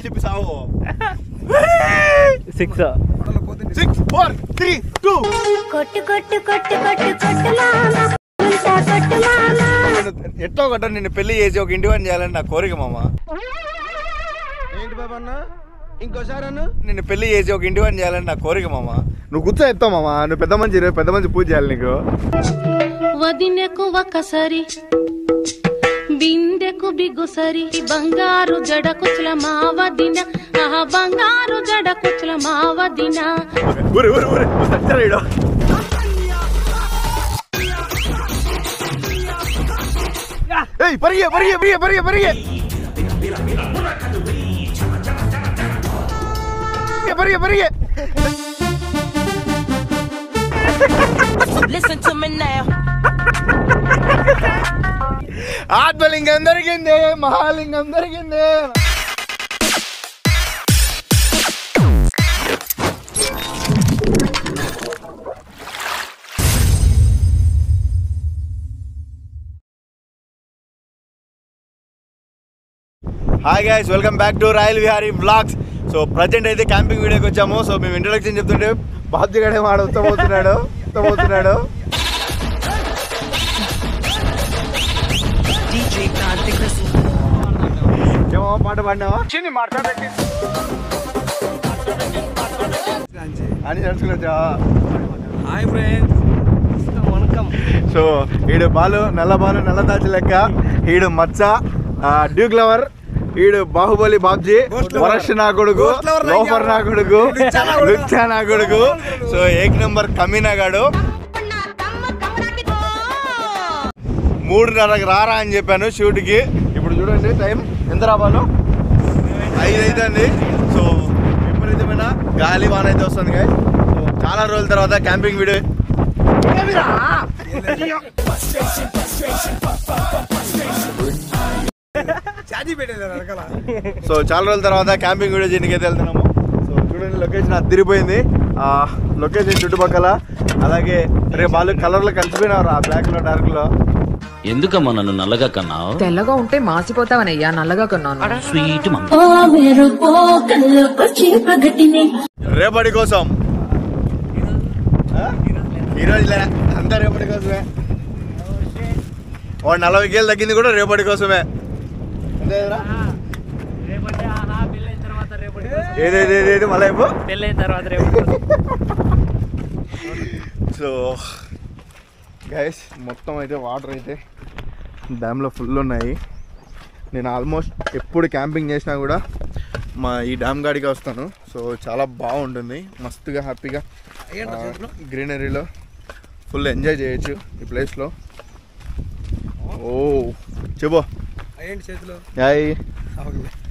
చెప్పి సావు 6 6 4 3 2 కొట్టు కొట్టు కొట్టు కొట్టు కొట్టు మామ కొట్టు మామ ఎట్టో గట్ట నిన్ను పెళ్లి చేసి ఒక ఇంటి పని చేయాలని నా కోరిక మామ. ఏంటి బాబా అన్న ఇంకోసారి అన్న నిన్ను పెళ్లి చేసి ఒక ఇంటి పని చేయాలని నా కోరిక మామ. నువ్వు కూర్చో ఎత్తావు మామ, నువ్వు పెద్ద మంచి పూజ చేయాలి నీకు. వదినకు ఒకసారి బిందెకు బిగుసరి బంగారు జడ కుచల మావదిన ఆహా బంగారు జడ కుచల మావదిన ఊరు ఊరు ఊరు సచ్చరేడు ఏయ్ పరిగే పరిగే పరిగే పరిగే పరిగే పరిగే పరిగే Listen to me now. ఆత్మలింగం దొరికింది, మహాలింగం దొరికింది. Hi guys, welcome back to royal Vihari vlogs. So present అయితే క్యాంపింగ్ వీడియోకి వచ్చాము. సో మేము ఇంట్రొడక్షన్ చెప్తుంటే బాబ్జీ గడే వాడు ఉత్తపోతున్నాడు. ఏమో పాట పాడినావా అని నడుచుకున్నా. సో ఈడు బాలు నల్ల దాచి లెక్క, ఈడు మచ్చ డ్యూక్ లవర్, ఈడు బాహుబలి బాబ్జీ, వరష్ నా కొడుకు, లోఫర్ నా కొడుకు, లుచ్చా నా కొడుకు. సో ఏక్ నెంబర్ కమీనా గాడు. 3:30కి రారా అని చెప్పాను షూట్కి. ఇప్పుడు చూడండి టైం ఎంత రావాలో 5 అవుతుంది. సో విపరీతమైన గాలి వాన అయితే వస్తుంది గాయ. సో చాలా రోజుల తర్వాత క్యాంపింగ్ వీడియో. సో చాలా రోజుల తర్వాత క్యాంపింగ్ వీడియో చేయడానికి అయితే వెళ్తున్నాము. సో చూడండి లొకేషన్ అదిరిపోయింది. లొకేషన్ చుట్టుపక్కల, అలాగే రేపు వాళ్ళు కలర్లో కలిసిపోయినారు ఆ బ్లాక్ లో డార్క్ లో. ఎందుకమ్మా నన్ను నల్లగా కన్నావు? తెల్లగా ఉంటే మాసిపోతావనయ్యా, నల్లగా కన్నాను. స్వీట్ రేపటి కోసం ఈరోజులే అంతా రేపటి కోసమే. వాడు 40 కేలు తగ్గింది కూడా రేపటి కోసమే. ఏదేది మళ్ళీ సో గైస్ మొత్తం అయితే వాటర్ అయితే డ్యామ్లో ఫుల్ ఉన్నాయి. నేను ఆల్మోస్ట్ ఎప్పుడు క్యాంపింగ్ చేసినా కూడా ఈ డ్యామ్ గాడికి వస్తాను. సో చాలా బాగుంటుంది, మస్తుగా హ్యాపీగా గ్రీనరీలో ఫుల్ ఎంజాయ్ చేయొచ్చు ఈ ప్లేస్లో. ఓ చెప్పు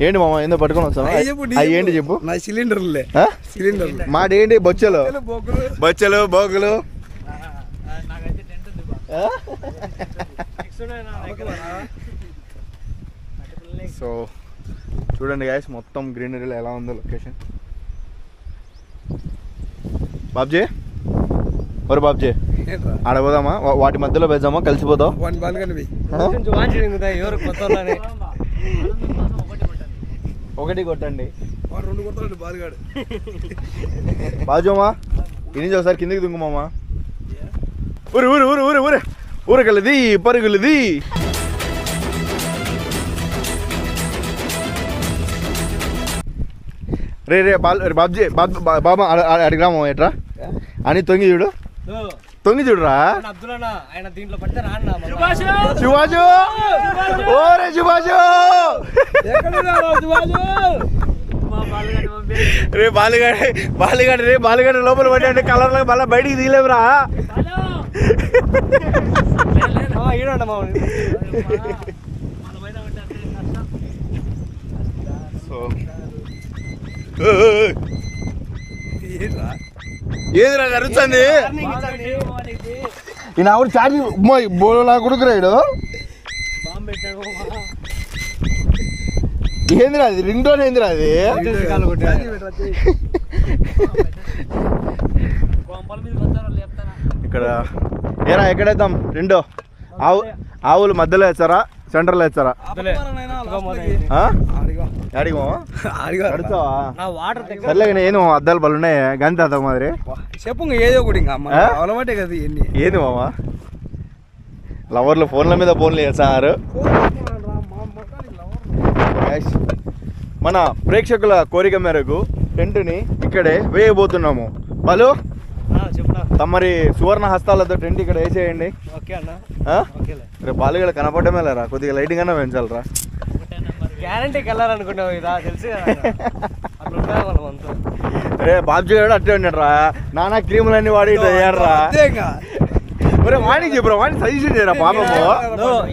ఏంటి మామ ఏందో పట్టుకొని వస్తావా? ఏంటి చెప్పు. మాడేంటి బొచ్చలు బోగులు. సో చూడండి గాయస్ మొత్తం గ్రీనరీలో ఎలా ఉందో లొకేషన్. బాబ్జీ బాబ్జీ ఆడపోదామా? వాటి మధ్యలో వేద్దామా? కలిసిపోతావు. ఒకటి కొట్టండి బాజోమా. ఇది ఒకసారి కిందికి దుంగుమామా. ఊరు ఊరు ఊరు ఊరు ఊరు ఊరకెళ్ళది పరుగులది. రే బాబ్జీ బాబా అడిగిరామా ఎట్రా అని తొంగి చూడురా. శుభాషు ఓరే శుభాషు. రే బాలిగాడి లోపల పడి కలర్ లో మళ్ళీ బయటికి తీయలేవురా. ఏదిరా జరుగుతుంది ఈ నా ఛార్జింగ్ బోలో కొడుకురాడు ఏందిరా అది రింగ్ టోన్ ఏందిరా అది ఇక్కడ ఏరా ఎక్కడేద్దాం రెండో ఆవులు మధ్యలో వేస్తారా సెంటర్లో వేస్తారా సర్లే ఏను అద్దాలు బలు ఉన్నాయి గంత అద్దాం మాదిరి చెప్పు ఏదో ఒకటి ఇంకా అలవాటే కదా ఏది మామా లవర్లు ఫోన్ల మీద ఫోన్లు చేస్తారు. మన ప్రేక్షకుల కోరిక మేరకు టెంట్ని ఇక్కడే వేయబోతున్నాము. వాళ్ళు తమరి సువర్ణ హస్తాలతో టెంట్ ఇక్కడ వేసేయండి. రేపు బాలుగడ కనపడమే లేరా, కొద్దిగా లైటింగ్ అన్నా పెంచాలరా. గ్యారంటీకి వెళ్ళాలనుకున్నావు కదా తెలుసు రే బాబ్జీ గారు అట్టే ఉన్నాడు రా, నానా క్రీములన్నీ వాడి ఇట్లా చేయరా. వాడికి చెప్పరా, వాడిని సజెషన్ చేయరా పాపము.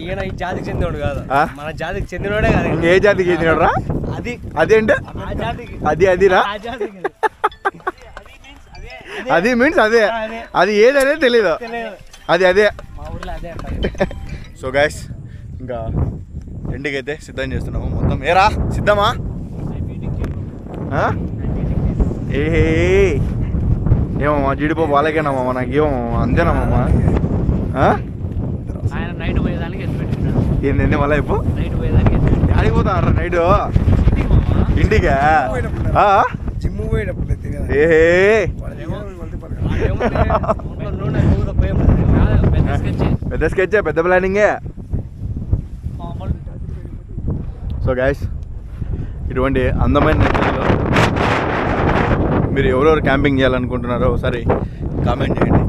ఈయన ఈ జాతికి చెందినోడు కాదు, మన జాతికి చెందినోడే కాదు. ఏ జాతికి చెందినోడు రా? అది అదేంటి అదిరా అది మీన్స్ అదే, అది ఏదనే తెలీదు, అది అదే. సో గైస్ ఇంకా ఇంటికి అయితే సిద్ధం చేస్తున్నాము మొత్తం. ఏరా సిద్ధమా? ఏమమ్మా జీడిపప్పు వాళ్ళకేనామమ్మా, నాకు ఏమమ్మా అంతేనామమ్మా? ఏంటండి మళ్ళీ ఇప్పుడు ఆడికి పోతాను నైట్ ఇంటికా? పెద్ద స్కెచ్, పెద్ద ప్లానింగే. సో గైస్ ఇటువంటి అందమైన నేచర్లో మీరు ఎవరెవరు క్యాంపింగ్ చేయాలనుకుంటున్నారో ఒకసారి కామెంట్ చేయండి.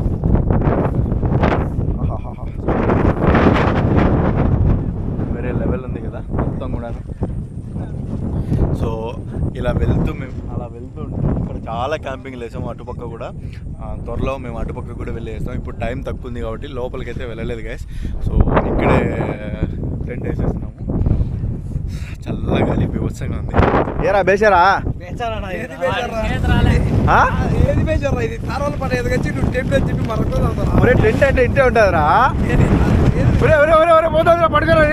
వేరే లెవెల్ ఉంది కదా మొత్తం కూడా. సో ఇలా వెళ్తూ మేము అలా వెళ్తూ ఇక్కడ చాలా క్యాంపింగ్లు వేసాము అటుపక్క కూడా. త్వరలో మేము అటుపక్క కూడా వెళ్ళేస్తాం. ఇప్పుడు టైం తక్కువ ఉంది కాబట్టి లోపలికైతే వెళ్ళలేదు గైస్. సో ఇక్కడే టెంట్ వేసేస్తున్నాము. చల్లగా గాలి బీభత్సంగా ఉంది. ఏరా బేసారా? టెంట్ అంటే ఇంటే ఉంటుందిరా. పోతుందిరా పడుకోరా.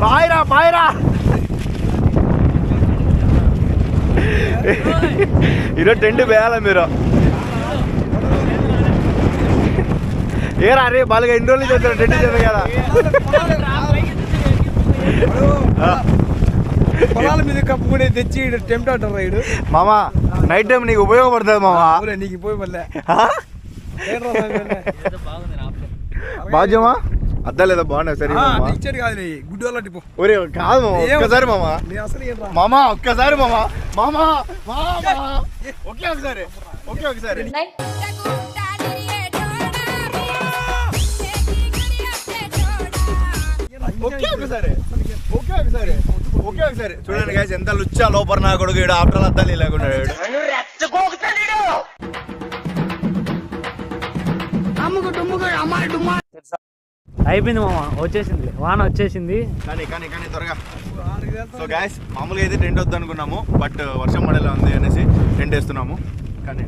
బాయ్రా బాయ్రా ఈరోజు టెంట్ వేయాలా మీరు? ఏరా రే బాలుగా ఎన్ని రోజులు చేస్తారు టెంట్ చేస్తారు కదా. పొలాల మీద కప్పుకునే తెచ్చి టెంట్ అంటారు రైడు. మామా నైట్ టైం నీకు ఉపయోగపడుతుంది మామా. నీకు పోయి మళ్ళీ బాధ్యమా అద్దాలేదా బాగున్నాయి సరే ఇచ్చాడు కాదు గుడ్డు వాళ్ళ ఒరే కాదు మామ ఒక్కసారి మామా. మామా ఒక్కసారి మామా. మామా ఒకే ఒకసారి ఒకే ఒకసారి చూడండి గైస్ ఎంత లుచ్చా లోపల నా కొడుకు ఆఫ్టర్ అద్దాలు లేకుండా అయిపోయింది మామ, వచ్చేసింది వాన వచ్చేసింది. కానీ త్వరగా. సో గైస్ మామూలుగా అయితే టెంట్ వద్దు అనుకున్నాము, బట్ వర్షం పడేలా ఉంది అనేసి టెంట్ వేస్తున్నాము. కానీ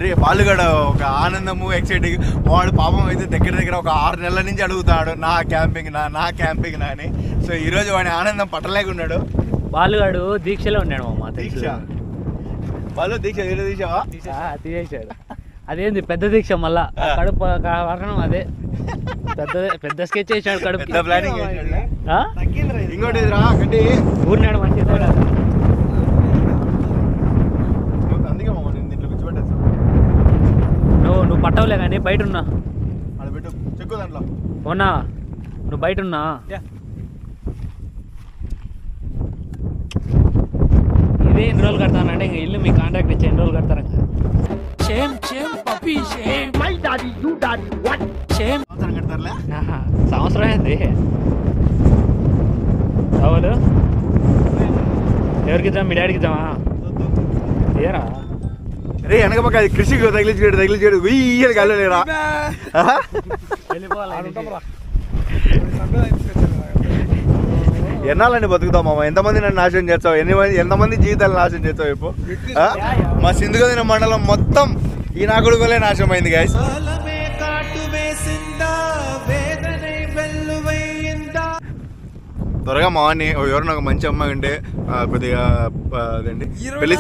రే బాలుగడ ఒక ఆనందము ఎక్సైటింగ్. వాడు పాపం అయితే దగ్గర ఒక 6 నెలల నుంచి అడుగుతాడు నా క్యాంపింగ్ నా అని. సో ఈరోజు వాడి ఆనందం పట్టలేకున్నాడు. బాలుగాడు దీక్షలో ఉన్నాడు మామ. దీక్ష బాలు దీక్ష తీసావా? తీసేసాడు. అదేంది పెద్ద దీక్ష మళ్ళా కడుపు వర్ణం అదే పెద్ద స్కెచ్ చేసాడు. కడుపు ప్లానింగ్ ఇంకోటి రా గడ్డి ఊరినాడు మంచిగా. నువ్వు పట్టవులే కానీ బయట ఉన్నా చెక్కు దాంట్లో ఉన్నా. నువ్వు బయట ఉన్నా. ఇదే ఎన్ని రోజులు కడతానంటే ఇంకా ఇల్లు మీ కాంట్రాక్ట్ ఇచ్చి ఎన్ని రోజులు కడతారు? సంవత్సరం అయింది. అవును ఎవరికి ఇద్దాం? మీ డాడీకి ఇద్దామా? ఏరా రే వెనక పక్క కృషికి తగిలించాడు వెయ్యి కలలేరా. ఎన్నాళ్ళని బతుకుతావు మామ? ఎంతమంది నన్ను నాశనం చేస్తావు? ఎంతమంది జీవితాలు నాశనం చేస్తావు ఇప్పుడు? మా సింధుగదిన మండలం మొత్తం ఈ నా కొడుకులే నాశనం అయింది గాయస్. త్వరగా మావాన్ని ఎవరు నాకు మంచి అమ్మాయి ఉంటే కొద్దిగా అదండి పెళ్లి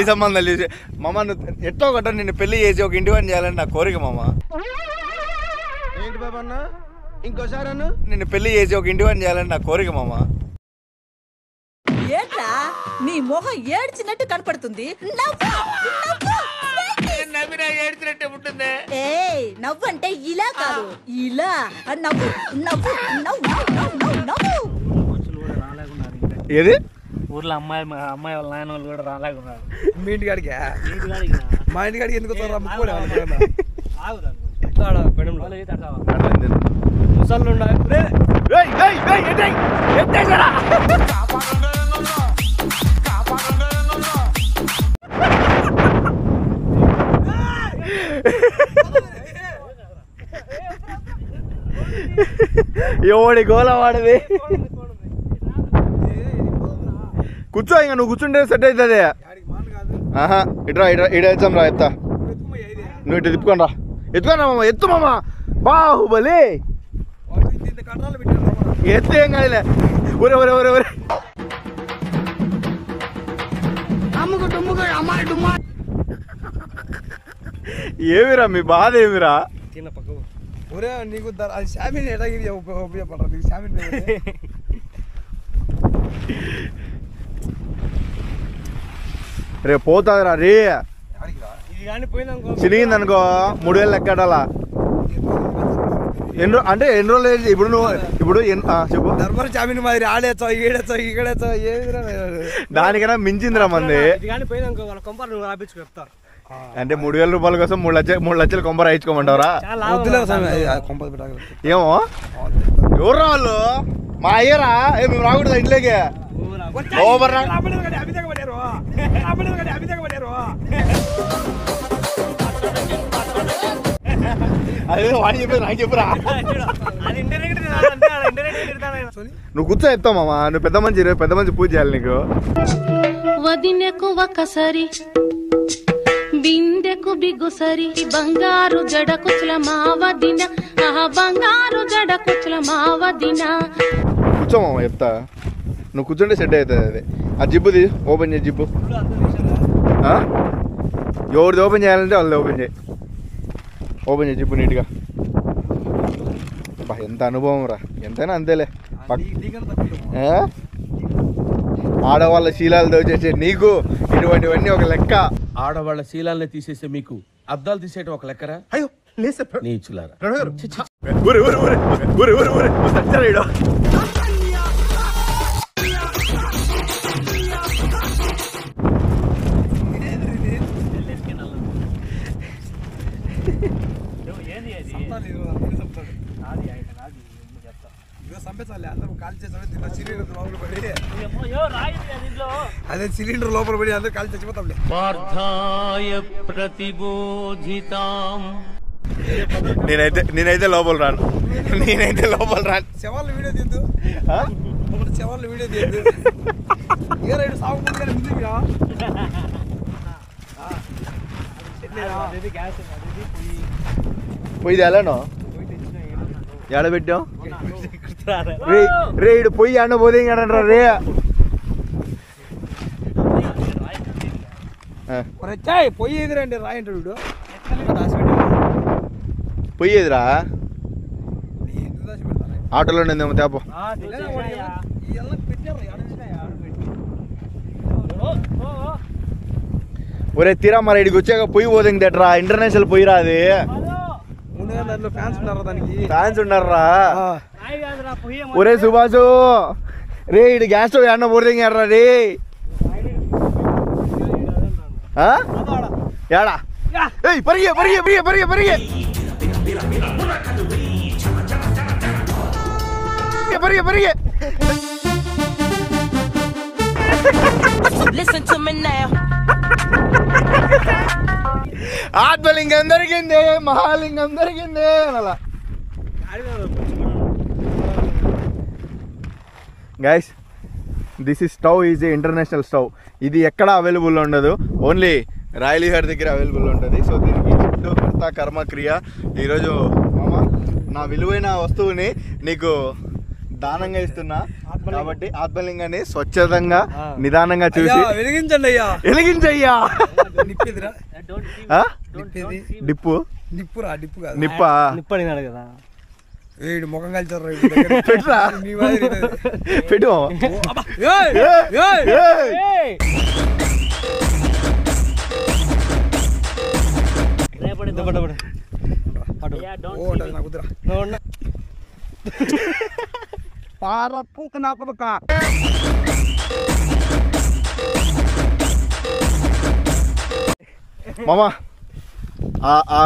సంబంధాలు చూసి మామ నువ్వు ఎట్లా ఒకట నిన్ను పెళ్లి చేసి ఒక ఇంటి పని చేయాలని నా కోరిక మామ. ఏంటి బాబా అన్న ఇంకోసారి అన్న నిన్ను పెళ్లి చేసి ఒక ఇంటి పని చేయాలని నా కోరిక మామ. ఏంట్రా నీ మొహం ఏడ్చినట్టు కనపడుతుంది. నవ్వు అంటే ఇలా కాదు, ఇలా నవ్వు నవ్వు నవ్వు నవ్వు నవ్వు. ఏది ఊర్లో అమ్మాయి వాళ్ళ నాయన వాళ్ళు కూడా రాలేకున్నారు. మీ ఇంటికాడికి మా ఇంటికాడికి ఎందుకు ముసళ్ళు ఎవడి గోల వాడిది. కూర్చో, ఇంకా నువ్వు కూర్చుంటే సెట్ అవుతుంది. ఆహా ఇట్రా ఇట్రా ఇడ ఎత్తాం రా. ఎత్తా నువ్వు ఇటు తిప్పుకొని రా. ఎత్తుకోనా మామ, ఎత్తు మామ. బాహుబలి ఎత్తు ఏం కాదులే. ఒరే ఒరే ఒరే ఒరే ఏమిరా మీ బాధ ఏమిరా? చిన్న పక్క ఒరే నీకు అది శామిని ఎలాగిరి ఉపయోగపడరా నీకు శామిని రేపు పోతుందిరా రే. ఇది కానీ పోయిందనుకో చినిగింది అనుకో 3000 లెక్కడాలా. అంటే ఎన్ని రోజులు ఇప్పుడు నువ్వు ఇప్పుడు చెప్పు. ధర్మర చామిని మాదిరి ఆడేచ్చో ఈడేచ్చో ఈగడేచ్చో ఏమిరా దానికైనా మించిందిరా మంది. ఇది కానీ పోయిందనుకో వాళ్ళ కొంపలు నువ్వు రాపించుకు చెప్తా. అంటే 3000 రూపాయల కోసం 3 లక్షలు కొంప రాయించుకోమంటారా? ఏమో ఎవరు వాళ్ళు? మా అయ్యరా మేము రాకూడదు ఇంట్లోకి. అదే వాడి చెప్పేది నాకు చెప్పురా. నువ్వు కూర్చో ఎత్తావు మామ. నువ్వు పెద్ద మంచి పూజ చేయాలి నీకు. వదినకు ఒకసారి బిందెకు బిగుసరి బంగారు జడ కుచల మావదిన బంగారు జడ కుచల మావదిన. కూర్చో మామ చెప్తా. నువ్వు కూర్చుంటే సెట్ అవుతుంది. అది ఆ జిబ్బుది ఓపెన్ చేయి. జిబ్బు ఎవరిది ఓపెన్ చేయాలంటే వాళ్ళది ఓపెన్ చేయి. ఓపెన్ చేయి జిబ్బు నీట్గా. బా ఎంత అనుభవం రా. ఎంతైనా అంతేలే. ఆడవాళ్ళ శీలాలు దోచేసే నీకు ఇటువంటివన్నీ ఒక లెక్క. ఆడవాళ్ళ శీలాల్ని తీసేసే మీకు అద్దాలు తీసేయటం ఒక లెక్కరా? అయ్యో నీచులారా. అదే సిలిండర్ లోపల పడి అందరూ కాల్ చచ్చిపోతాం. నేనైతే లోపల రాను. శవాళ్ళు వీడియో తీద్దు. శవాళ్ళు వీడియో తీయద్దు. ఏ రైడు సాగు పోయి తేలాను. ఎడ పెట్టాం రే. ఇడు పొయ్యి అన్న పోతే ఇంకడంటారా రే. పొయ్యి ఎదురండి రాయంట వీడు. పొయ్యి ఎదురా ఆటోలో ఉందేమో తేపో. ఒరే తీరా మరి ఇడికి వచ్చాక పొయ్యి పోతుంది తేటరా. ఇంటర్నేషనల్ పొయ్యి రా అది. ఫ్యాన్స్ ఉన్నారా? ఒరే సుభాషు రే ఇడు గ్యాస్ స్టవ్ అన్న పోతుందిరా రే. ఏడా పరిగే పరిగే పరిగే పరిగే పరిగే పరిగే పరిగే. ఆత్మలింగం దొరికింది, మహాలింగం దొరికింది అలా. Guys this is stove is international stove. ఇది ఎక్కడ అవైలబుల్ ఉండదు, ఓన్లీ రాయలీహర్ దగ్గర అవైలబుల్ ఉంటుంది. సో దీనికి చుట్టూ కర్త కర్మక్రియ. ఈరోజు మామ నా విలువైన వస్తువుని నీకు దానంగా ఇస్తున్నా కాబట్టి ఆత్మలింగాన్ని స్వచ్ఛతంగా నిదానంగా చూసి వెలిగించండి అయ్యా. వెలిగించయ్యా. డిప్పు నిప్పురా, డిప్పు కాదు. నిప్పా నిప్పడినాడు కదా. వీడు ముఖం కలిచారు. పెట్టురా పెట్టు. మామా ఆ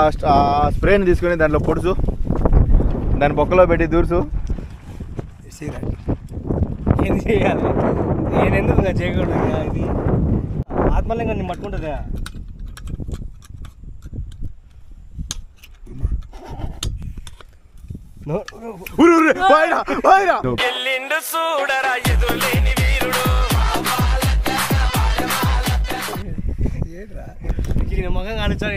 స్ప్రేని తీసుకొని దాంట్లో పొడుచు, దాని బొక్కలో పెట్టి దూర్చు. ఏం చేయాలి? నేను ఎందుకు చేయకూడదు? ఇది ఆత్మలింగాన్ని పట్టుకుంటుంది. మొఖం కాలుచారు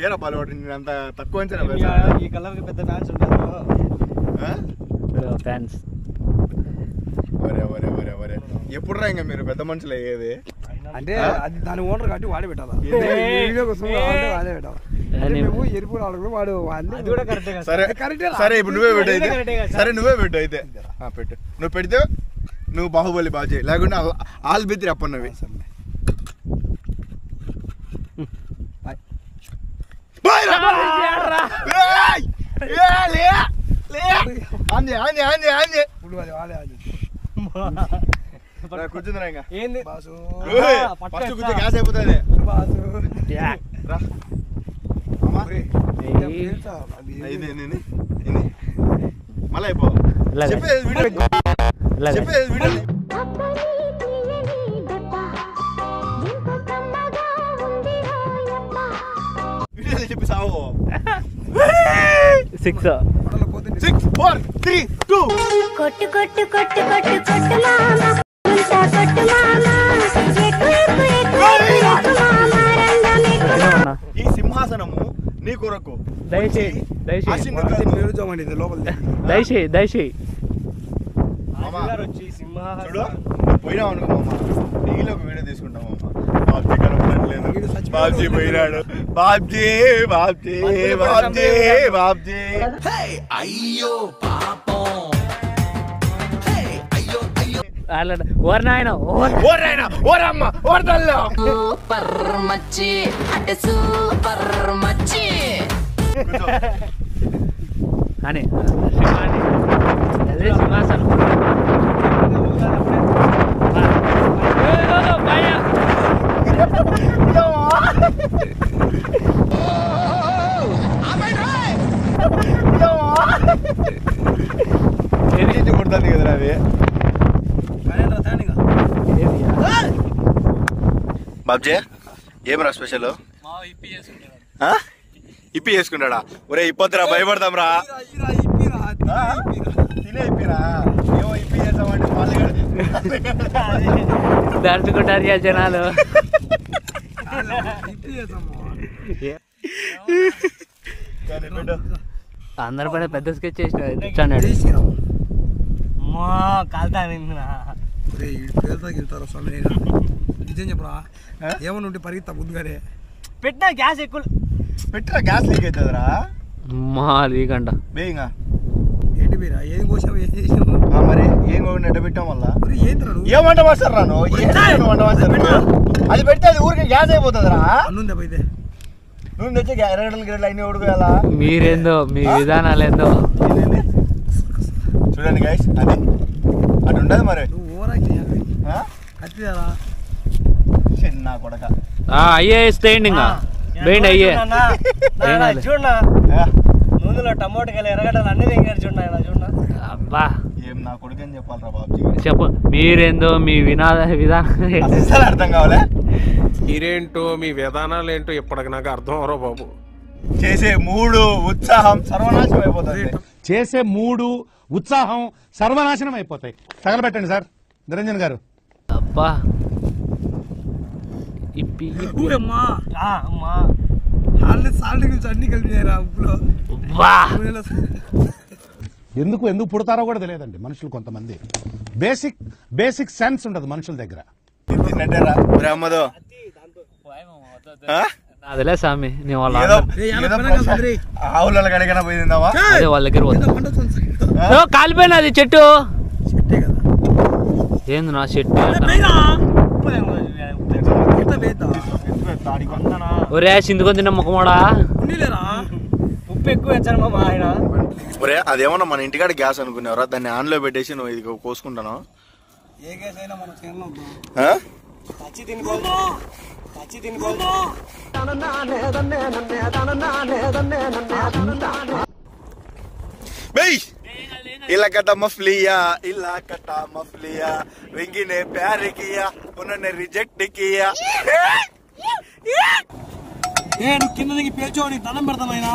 ఏరా పాల్గొట్టి నేను అంత తక్కువ అంచనా ఈ కలర్ కి పెద్ద ఫ్యాన్స్ ఉంటారు. ఫ్యాన్స్ ఎప్పుడు రా ఇంకా మీరు పెద్ద మనుషులు అయ్యేది? అంటే అది దాని ఓనర్ కాబట్టి వాడే పెట్టాలా, వాడే పెట్టాలా. మేము ఎరుపు నాలుగు వాడు సరే సరే ఇప్పుడు నువ్వే పెట్టు అయితే. సరే నువ్వే పెట్టు అయితే. పెట్టు. నువ్వు పెడితే నువ్వు బాహుబలి బాగా చేయి, లేకుంటే ఆల్ బిత్రి అప్పన్నవి. కూర్చుందిరా ఇంకా ఏంది కూర్చో, గ్యాస్ అయిపోతుంది. మళ్ళీ అయిపో చెప్పేది వీడియో చెప్పి సావు. 6 4 3 2 కొట్టు కొట్టు కొట్టు కొట్టు కొట్టు మామ ఉంటా కొట్టు మామ ఈ సింహాసనము నీ కొరకు దయచేయి చూడు. పోయినావు అనుకో మామ, టీవీలో ఒక వీడియో తీసుకుంటాం మామ. బాబ్జీ కనపడట్లేదు, బాబ్జీ పోయినాడు, బాబ్జీ బాబ్జీ బాబ్జీ బాబ్జీ. అయ్యో పాపం, ఓరమ్మ ఓరదల్లో సూపర్ మచ్చి అంటే సూపర్ మచ్చి అని సింహాసనం. కొడుతుంది కదరా అది. బాబ్జీ ఏమరా స్పెషల్? ఇప్పి చేసుకుంటాడా? ఒరే ఇప్పొద్దురా, భయపడతాం రా. తినే ఇప్పిరా, ఏమో ఇప్పి చేస్తామంటే దడుచుకుంటారు జనాలు. అందరి పైన పెద్ద స్కెచ్ చేసినాడు. కాలుతా నిజం చెప్పరా, ఏమన్నా ఉంటే పరిగెత్తా ముందుగానే. పెట్టినా గ్యాస్ ఎక్కువ పెట్టిరా, గ్యాస్ లీక్ అవుతుందిరా. లీక్ అంట బేయింగా ఏంటి మీరా ఏం కోసావు, ఏం చేసావు? మరి ఏం నెట్ట పెట్టాం వల్ల ఏంటరా ఏం వంట మాస్టర్ రాను, వంట మాస్టర్ అది పెడితే అది ఊరికి గ్యాస్ అయిపోతుందిరా. అన్నుందా పోయితే నువ్వు తెచ్చి ఎరగడలు గిరడలు అన్ని ఉడుకోవాలా? మీరేందో మీ విధానాలు ఏందో చూడండి గైస్, అది అటు ఉండదు మరి. చిన్న కొడక అయ్యే ఇస్తేయండి ఇంకా వేయండి. అయ్యే చూడన్నా ముందులో టమోటాకాయలు ఎరగడలు అన్ని చూడ చూడ అబ్బా ఏం నా కొడుకు అని చెప్పాలరా బాబుజీ. చెప్పు మీరేందో మీ విధానం అర్థం కావాలే. మీరేంటో మీ విధానాలు ఏంటో ఇప్పటికి నాకు అర్థం అవరో బాబు. చేసే మూడు ఉత్సాహం సర్వనాశనం అయిపోతుంది. చేసే మూడు ఉత్సాహం సర్వనాశనం అయిపోతాయి. తగలబెట్టండి సార్ నిరంజన్ గారు. అబ్బా అన్ని కలిపినారా ఉప్పులో. ఎందుకు పుడతారో కూడా తెలియదండి మనుషులు. కొంతమంది బేసిక్ సెన్స్ ఉండదు మనుషుల దగ్గర. అదిలే స్వామి నీ వాళ్ళ ఆవుల కడిగినా పోయిందావా? అదే వాళ్ళ దగ్గర పోతా. కాలిపోయినది చెట్టు. ఏంది నా చెట్టు? ఒరే సిందుకొని తిన్న ముఖమోడా. ఉప్పు ఎక్కువ వేచ్చాను మా ఆయన. ఒరే అదేమన్నా మన ఇంటికాడ గ్యాస్ అనుకున్నావరా? దాన్ని ఆన్ లో పెట్టేసి నువ్వు ఇది కోసుకుంటాను. ఏ గ్యాస్ అయినా మన చేనులో ఇలా కట్ట మఫ్లియా ఇలా కట్ట మఫ్లియా వెంగినే ప్యార్ కియా ఉన్होंने రిజెక్ట్ కియా. నువ్వు కింద దిగి పేర్చో నీకు దండం పెడతాను ఆయన.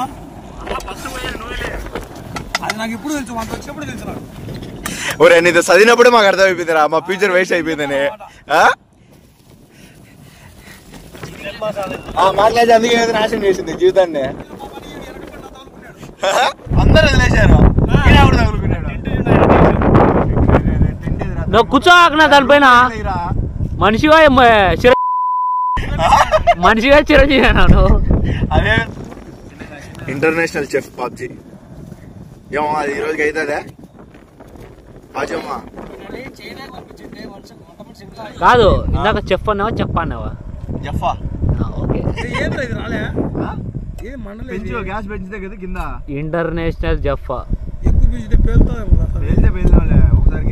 అది నాకు ఇప్పుడు తెలుసు, మనకు వచ్చినప్పుడు తెలుసు నాకు. ఒరే నీతో చదివినప్పుడు మాకు అర్థమైపోయిందిరా మా ఫ్యూచర్ వేస్ట్ అయిపోయిందని. మాట్లాడి అందుకే నాశనం చేసింది జీవితాన్ని. అందరూ వదిలేశారు. నువ్వు కూర్చోకనా దానిపైన. మనిషిగా చిరంజీవి అన్నాను. అదే ఇంటర్నేషనల్ చెఫ్ బాబ్జీ. ఏమో అది ఈ రోజుకి అవుతుందా బాజమ్మా? కాదు ఇందాక చెఫ్ అన్నావా చెప్పన్నావా? జఫా. ఓకే గ్యాస్ పెంచితే కదా కింద. ఇంటర్నేషనల్ జఫా. ఎక్కువ పెంచితే పేలుతావు. ఒకసారి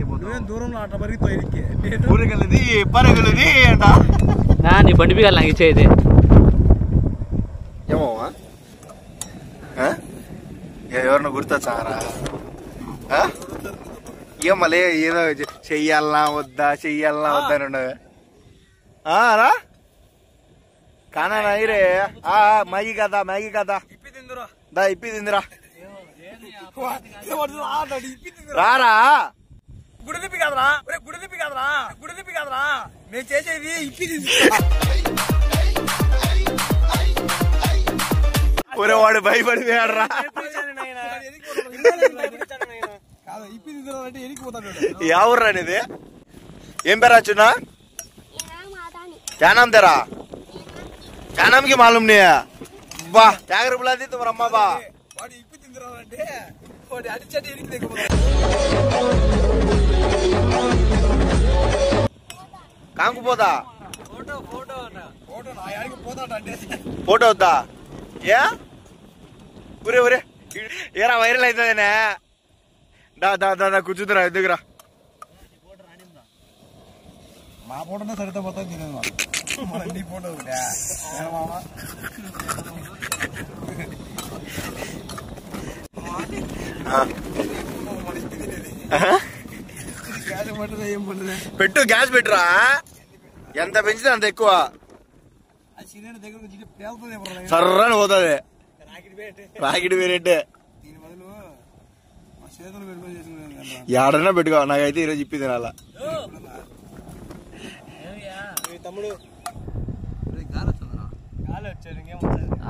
దూరంలో అట్లా పరిగెత్తావు. ఊరికెళ్ళది పరుగులది అంట. నీ బండి బిగాలి నాకు ఇచ్చేది. ఏమోవా ఎవరిన గుర్తొచ్చారా? ఏం మళ్ళీ ఏదో చెయ్యాలనా వద్దా అని ఉండవే రా. కానా రే మ్యాగీ కదా దా ఇప్పి తిందిరా రారా. గుడిదిప్పి కాదరా నేను చేసేది ఇప్పి ఒరే వాడు భయపడిపోయాడు రా. ఎవరు అనేది ఏం పేరు వచ్చునా? क्या नाम तेरा? क्या नाम की मालूम नहीं है? वाह क्या कर बुला दी तुम अम्मा बा? कहाँ को పోదా? ఫోటో వద్దా? ఏ ఊరే ఊరే ఏరా వైరల్ అవుతుందేనే. దా కూర్చుందిరా ఎదుగురా. మా ఫోటోనే సరిగ్గా పోతుంది తినేది నీ ఫోటో పెట్టు గ్యాస్ పెట్టురా. ఎంత పెంచితే అంత ఎక్కువ సర్రని పోతుంది. రాకెట్ వేరేట్టే ఏడన్నా పెట్టుకో. నాకైతే ఈరోజు ఇప్పి తినాలా.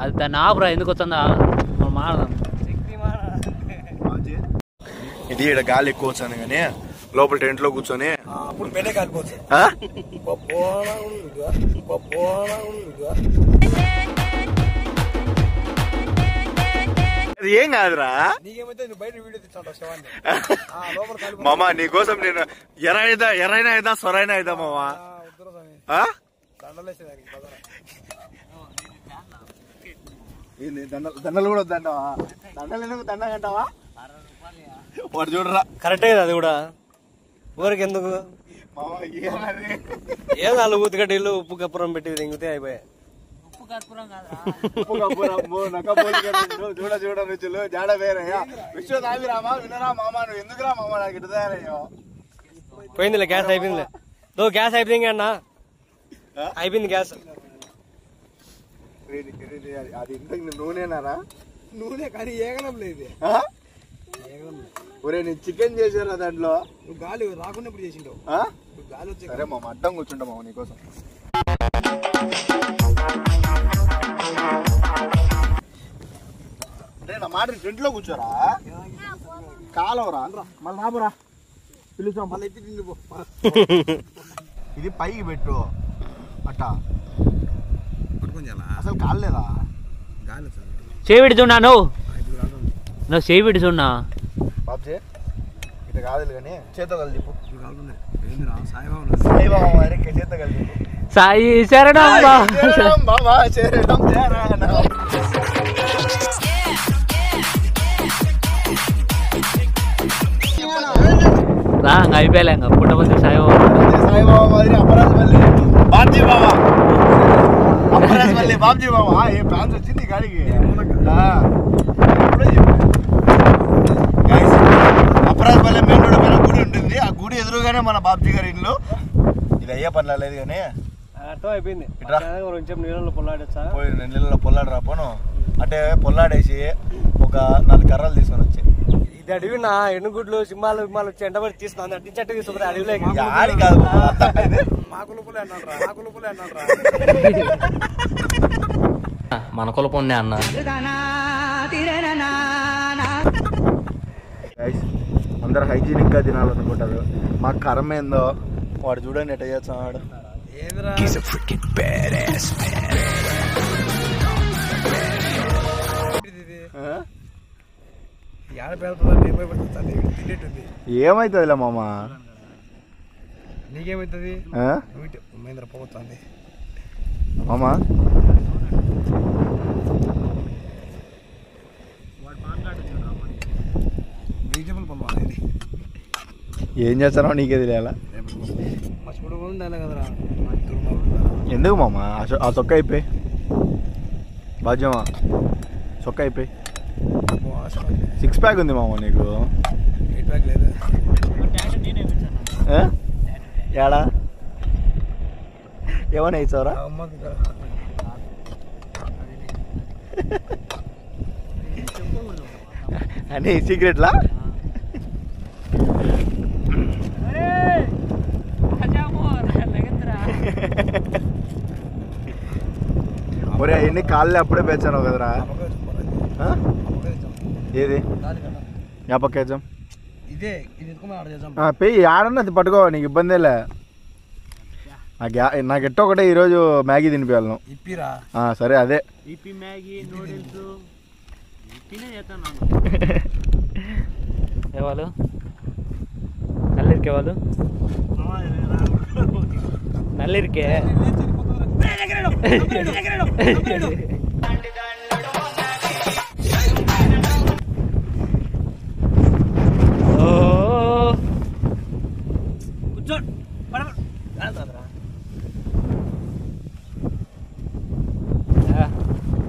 అది దాన్ని ఆపురా ఎందుకు వస్తుందా మాడదాం. ఇది ఇక్కడ గాలి ఎక్కువ వచ్చాను కానీ లోపల టెంట్ లో కూర్చొని అది ఏం కాదురా మామా. నీకోసం నేను ఎరైనా అయిదా సొరైనా అయిదా మామా. దండలు కూడా వద్దంటావా? దండలు ఎందుకు దండగంటావా? వాడు చూడరా కరెక్టే కదా అది కూడా. ఊరికి ఎందుకు ఏదో వాళ్ళు ఊతికడ్డీలు ఉప్పు కప్పురం పెట్టి తెంగితే అయిపోయాయి. ఉప్పు కర్పూరం చూడ చూడ రుచులు జాడ వేరయ్యా విశ్వ తాగిరామా వినరా మామా నువ్వు ఎందుకురా మామా నాకు ఇటు తయారయ్యో పోయిందిలే గ్యాస్ అయిపోయిందిలే గ్యాస్ అయిపోయింది అన్న అయిపోయింది గ్యాస్ అది ఇంతకు నూనెనారా నూనె కానీ ఏగలం లేదు ఒరే నేను చికెన్ చేశారా దాంట్లో నువ్వు గాలి రాకుండా ఇప్పుడు చేసిండవు గాలి వచ్చి సరే మామ అడ్డం కూర్చుంటా మామ నీకోసం అంటే నా మాట ఫ్రంట్లో కూర్చోరా కాలవరా మళ్ళీ రాబోరా పిలుస్తాం మళ్ళీ ఎత్తి తిండిపో ఇది పైకి పెట్టు అట్టా అసలు కాలేదా చేవిడి చూడా నువ్వు చేవిడి చూడా బాబ్జీ ఇట్లా కాదు కానీ చేతో కలిసి సాయిబాబా మరి చేతో కలిసి సాయి శరణం బాబా శరణం రా అయిపోయలే ఇంకా పుట్టపతి సాయిబాబా సాయిబాబా మాదిరి అపరాధపల్లి బాబ్జీ బాబా అపరాధపల్లి బాబ్జీ బాబా ఏ ప్లాన్స్ వచ్చింది గాడికి అపరాధపల్లి మెయిన్ రోడ్ పైన గుడి ఉంటుంది ఆ గుడి ఎదురుగానే మన బాబ్జీ గారి ఇల్లు ఇది అయ్యే పనులు లేదు కానీ అర్థం అయిపోయింది కొంచెం నీళ్ళలో పొల్లాడచ్చా పోయి నీళ్ళలో పొల్లాడు రా పోను అంటే పొల్లాడేసి ఒక 4 కర్రలు తీసుకొని వచ్చి ఇది అడవి నా ఎన్నుగుడ్లు సింహాలు విమాలు వచ్చి ఎండబడి తీసుకున్నాను అట్టి చెట్టు తీసుకురా అడవిలో కాదు మన కులపొన్నే అన్న అందరు హైజీనిక్ గా తినాలనుకుంటారు మా కర్మ ఏందో వాడు చూడండి ఎట్ట చేస్తున్నాడు ఏమైతుందిలే మామ నీకేమైతుంది మహేంద్ర పోతుంది మామా వెజిటబుల్ పొలవాలి ఏం చేస్తానో నీకే తెలియాలా మర్చిపోవడం ఉండాలి కదరా ఎందుకు మామ ఆ చొక్క అయిపోయి బాధ్యమా చొక్క అయిపోయి 6 ప్యాక్ ఉంది మామ నీకు 8 ప్యాక్ లేదు ఏడా ఏమన్నా ఇచ్చావరా అని సీక్రెట్లా ఒరే అవన్నీ కాళ్ళే అప్పుడే పెంచాను కదరా ఏది యాపకేజం ఇదే ఇది ఎత్తుకుని పెయ్యి ఆడన్నా అది పట్టుకో నీకు ఇబ్బందిలే నాకు ఎట్టో ఒకటే ఈరోజు మ్యాగీ తినిపించాలను ఇప్పిరా సరే అదే ఇప్పి మ్యాగీ నూడిల్స్ ఇప్పినే చేస్తాను వాళ్ళు నల్లిరికే వాళ్ళు నల్లిరికే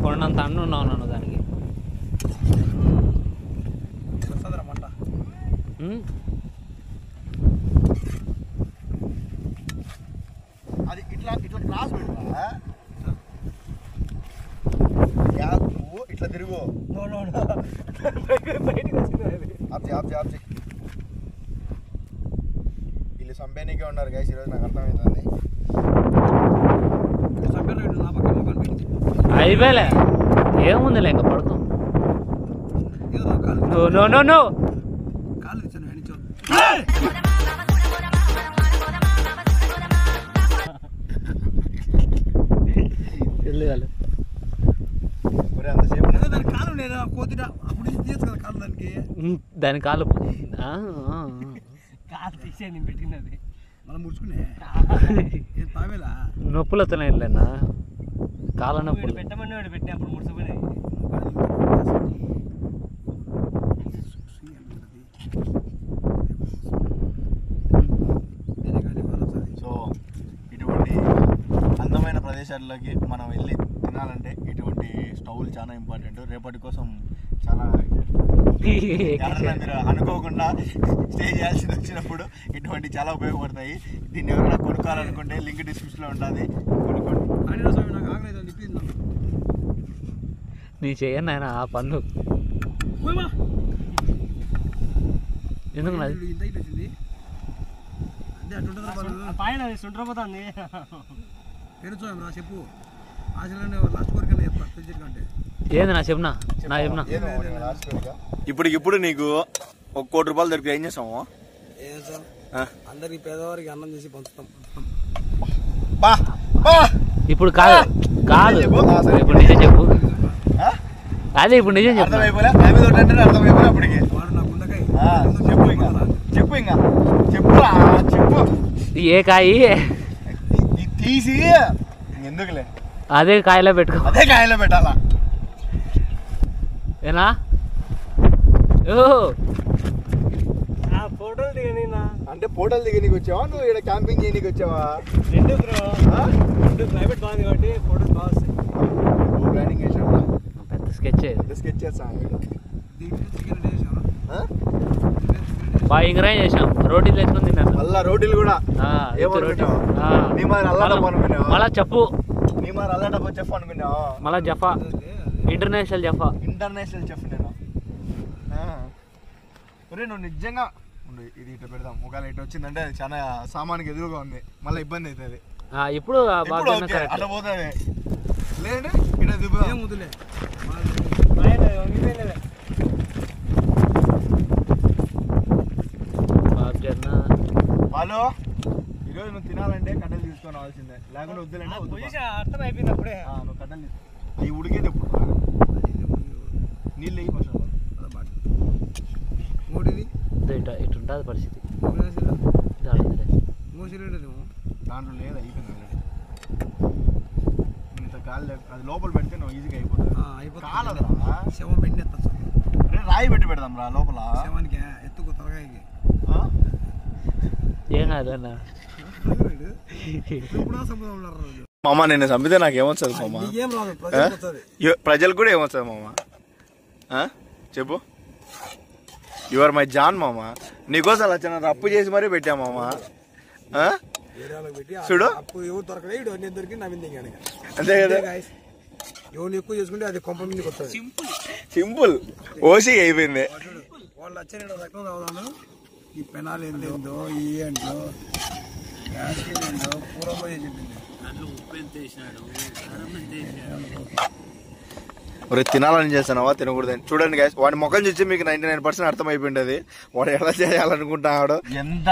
కొండంత అన్ను ఉన్నావు నన్ను దానికి అది ఇట్లా ఇట్లా క్రాస్ పెట్టా ఇట్లా తిరుగు ఆప్జీ వీళ్ళు సంపేనికే ఉన్నారు గైస్ ఈరోజు నాకు అర్థమైంది అయిపోయలే ఏముందిలే ఇంకా పడుకో నో దాని కాలు తీసే నేను పెట్టినది మనం ముడుచుకునే నొప్పులు వస్తున్నాయిలేనా కాళ్ళ నొప్పులు పెట్టమని వాడు పెట్టి అప్పుడు ముడిచిపోయినాయి సో ఇటువంటి అందమైన ప్రదేశాల్లోకి మనం వెళ్ళి తినాలంటే ఇటువంటి స్టవ్లు చాలా ఇంపార్టెంట్. రేపటి కోసం చాలా మీరు అనుకోకుండా స్టే చేయాల్సి వచ్చినప్పుడు ఇటువంటి చాలా ఉపయోగపడతాయి. దీన్ని ఎవరైనా కొనుక్కోవాలనుకుంటే లింక్ డిస్క్రిప్షన్లో ఉంటుంది, కొనుక్కోండి. నీ చేయను ఆయన ఆ పన్ను ఎందుకు నాది చెప్పు లాస్ట్ కోరిక ఏంది నా చెప్పనా ఇప్పుడు నీకు 1 కోటి రూపాయలు దొరికి ఏం చేస్తాము? అందరికి పేదవారికి అన్నం చేసి పంచుతాం. ఇప్పుడు కాదు ఇప్పుడు నిజం చెప్పు. అదే ఇప్పుడు నిజం చెప్పు. ఏ కాయి తీసి ఎందుకులే అదే కాయలో పెట్టుకో. అదే కాయలో పెట్టాలా ఏనా? ఫోటోలు దిగనా అంటే ఫోటోలు దిగనీకి వచ్చావా, నువ్వు ఇక్కడ క్యాంపింగ్ చేయనీకి వచ్చావా? రెండు క్లైమేట్ బాగుంది కాబట్టి ఫోటోలు బాగా వస్తాయి. ప్లానింగ్ చేసావా? పెద్ద స్కెచ్ చేస్తాను. బాగా ఎంకరేజ్ చేసాం. రోటీలు తెచ్చుకుని తిన్నాను. అలా రోటీలు కూడా మళ్ళా చెప్పు చెఫ్ అనుకున్నావు. మళ్ళా జఫా ఇంటర్నేషనల్ చెఫ్ నేను. నువ్వు నిజంగా ఇది ఇట్లా పెడదాం. ఒకవేళ ఇటు వచ్చిందంటే అది చాలా సామానికి ఎదురుగా ఉంది, మళ్ళీ ఇబ్బంది అవుతుంది. ఇప్పుడు అట్లా పోతుంది. లేదంటే ఇక్కడ దిగుదాం. హలో, ఈరోజు నువ్వు తినాలంటే కట్టెలు తీసుకొని రావాల్సిందే, లేకుంటే వద్దులంటే అర్థం అయిపోయింది. అప్పుడే నువ్వు కట్టెలు తీసుకో. అవి ఉడికేది ఎప్పుడు నీళ్ళు వేయి ఫస్ట్. ఇటు ఉంటుంది పరిస్థితి. దాంట్లో లేదు, అయిపోయింది ఆల్రెడీ. ఇంత కాలు అది లోపల పెడితే నువ్వు ఈజీగా అయిపోతుంది. శవం పెట్టి రాయి పెట్టి పెడదాం రా లోపల. శవానికి ఎత్తుకు తలగాయకి ఏం కాదన్నా. మామ నేను చంపితే నాకు ఏమొస్తుంది మామ? ప్రజలకు కూడా ఏమొస్తుంది మామ? చెప్పు. యు ఆర్ మై జాన్ మామ. నీకోసం అలా చిన్న అప్పు చేసి మరీ పెట్టా మామ. చూడు అంతే కదా. ఎవరు ఎక్కువ చేసుకుంటే అది కొంప మీదకి వస్తుంది. సింపుల్ ఓసి అయిపోయింది. వాళ్ళు వచ్చే రక్తం తాగుదాను. ఈ పెనాలు ఏంటో ఈ ఏంటో ఏంటో పూర్వంలో చెప్పింది. తినాలని చేస్తున్నావా తినకూడదని చూడండి గైస్. వాడి ముఖం చూసి మీకు 99% అర్థమైపోయింది వాడు ఎలా చేయాలనుకుంటున్నాడు. ఎంత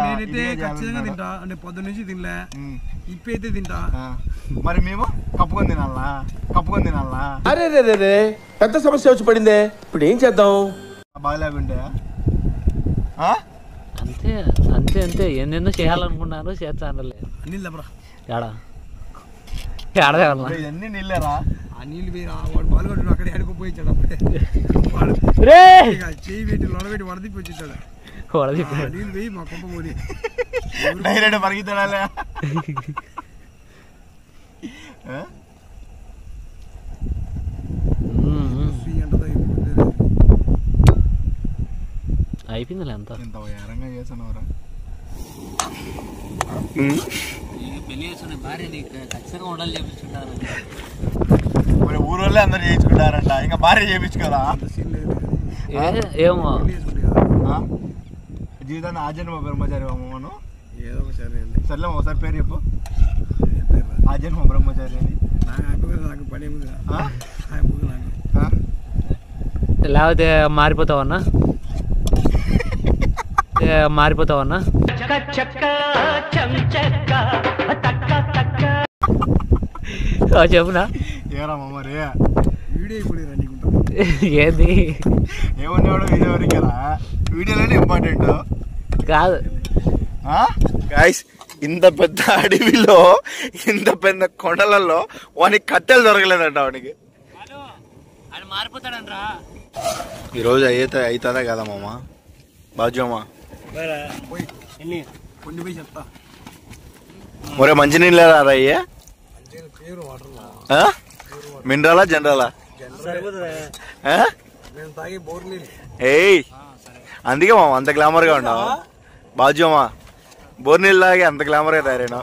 నేనైతే ఖచ్చితంగా తింటా. అంటే పొద్దున్న నుంచి తినలే, ఇప్పైతే తింటా. మరి మేము కప్పుకొని తినాలా? అరే రే పెద్ద సమస్య వచ్చి పడిందే, ఇప్పుడు ఏం చేద్దాం? బాగాలేకుంటే అంతే ఎన్నెన్నో చేయాలనుకున్నారు, చేస్తాను. ఇవన్నీ నీళ్ళరా? ఆ నీళ్ళు వాడు పాల్గొట్టు అక్కడే అడుగుపోయించాడు. అప్పుడే చెయ్యి పెట్టి లొడబెట్టి వడదిప్పి వచ్చేసాడు. నీళ్ళు వేయి మా కొంప పోని డైరెక్ట్ పరిగెత్తాడా? అయిపోయిందిలే అంతా. ఎంత వయారంగా చేస్తున్నావురా? పెళ్లి చేసుకునే భార్య ఖచ్చితంగా ఉండాలి చేపించుకుంటారు. మరి ఊరోళ్ళే అందరు చేయించుకుంటారంట, ఇంకా భార్య చేయించు కదా. ఏమో జీవితాన్ని ఆజన్మ బ్రహ్మచారి అమ్మను ఏదో ఒకసారి సర్లే ఒకసారి పేరు చెప్పు. ఆజన్మ బ్రహ్మచారి అని. నాకు పని లేకపోతే మారిపోతావన్నా? చెప్పునా ఏరా మరి ఏంది ఏమన్నాడు? ఇదేవరికరా వీడియోలోనే ఇంపార్టెంట్ కాదు గైస్. ఇంత పెద్ద అడవిలో ఇంత పెద్ద కొండలలో వానికి కట్టెలు దొరకలేదంట. వానికి ఈరోజు అవుతుందా కదా మామ? బాజోమా మరే మంచినీళ్ళు రాయ్యే? మినరలా జనరలా? నేను తాగి బోర్ నీళ్ళు. ఏయ్ అందుకే మామ అంత గ్లామర్ గా ఉన్నావు బాజు అమ్మా. బోర్ నీళ్ళు తాగి అంత గ్లామర్ గా తయారైనా?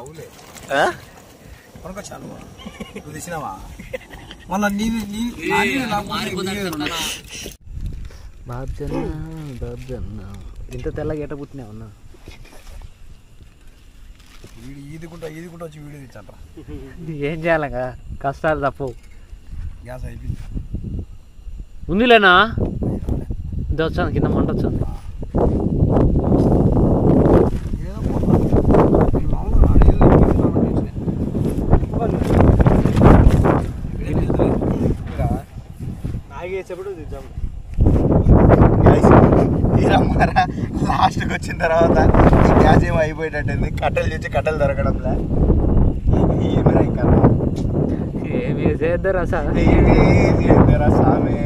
నువ్వు తెచ్చినావా మళ్ళీ బాబ్జన్న ఇంత తెల్లగా ఎట పుట్టినావు అన్న? ఈదుకుంటా వచ్చి వీడియో తెచ్చంట. ఏం చేయాలగా కష్టాలు తప్పు. గ్యాస్ అయిపోయింది. ఉందిలేనా? ఇది వచ్చాను కింద మంట వచ్చాను. లాస్ట్కి వచ్చిన తర్వాత ఈ గ్యాస్ ఏమో అయిపోయేటట్టుంది. కట్టెలు చూసి కట్టెలు దొరకడంలా ఏమి చేద్దరా సార్? సామే